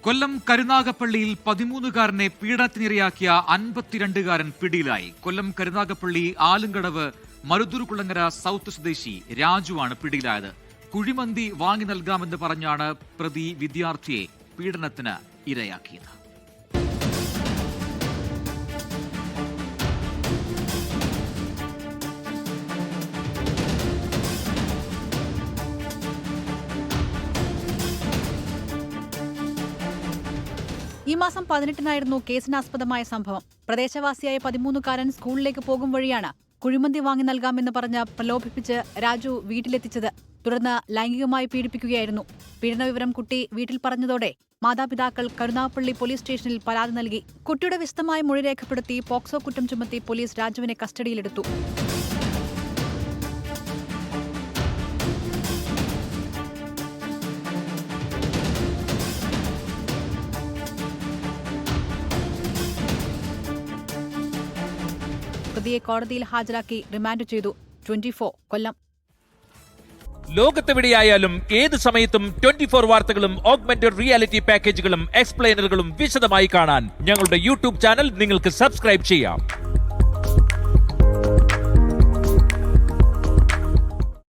കൊല്ലം കരുനാഗപ്പള്ളിയിൽ 13കാരനെ പീഡനത്തിനിരയാക്കിയ 52കാരൻ പിടിയിലായി. കൊല്ലം കരുനാഗപ്പള്ളി ആലുംകടവ് മരുതൂർകുളങ്ങര സൗത്ത് സ്വദേശി രാജുവാണ് പിടിയിലായത്. കുഴിമന്തി വാങ്ങി നൽകാമെന്ന് പറഞ്ഞാണ് പ്രതി വിദ്യാർത്ഥിയെ പീഡനത്തിന് ഇരയാക്കിയത്. ഈ മാസം 18-നായിരുന്നു കേസിനാസ്പദമായ സംഭവം. പ്രദേശവാസിയായ 13കാരൻ സ്കൂളിലേക്ക് പോകും വഴിയാണ് കുഴിമന്തി വാങ്ങി നൽകാമെന്ന് പറഞ്ഞ് പ്രലോഭിപ്പിച്ച് രാജു വീട്ടിലെത്തിച്ചത്. തുടർന്ന് ലൈംഗികമായി പീഡിപ്പിക്കുകയായിരുന്നു. പീഡനവിവരം കുട്ടി വീട്ടിൽ പറഞ്ഞതോടെ മാതാപിതാക്കൾ കരുനാഗപ്പള്ളി പോലീസ് സ്റ്റേഷനിൽ പരാതി നൽകി. കുട്ടിയുടെ വിശദമായ മൊഴി രേഖപ്പെടുത്തി പോക്സോ കുറ്റം ചുമത്തി പോലീസ് രാജുവിനെ കസ്റ്റഡിയിലെടുത്തു. പ്രതിയെ കോടതിയിൽ ഹാജരാക്കി റിമാൻഡ് ചെയ്തു. 24 കൊല്ലം. ലോകത്തെവിടെയായാലും ഏത് സമയത്തും 24 വാർത്തകളും ഓഗ്മെന്റഡ് റിയാലിറ്റി പാക്കേജുകളും എക്സ്പ്ലെയിനറുകളും വിശദമായി കാണാൻ ഞങ്ങളുടെ യൂട്യൂബ് ചാനൽ നിങ്ങൾക്ക് സബ്സ്ക്രൈബ് ചെയ്യാം.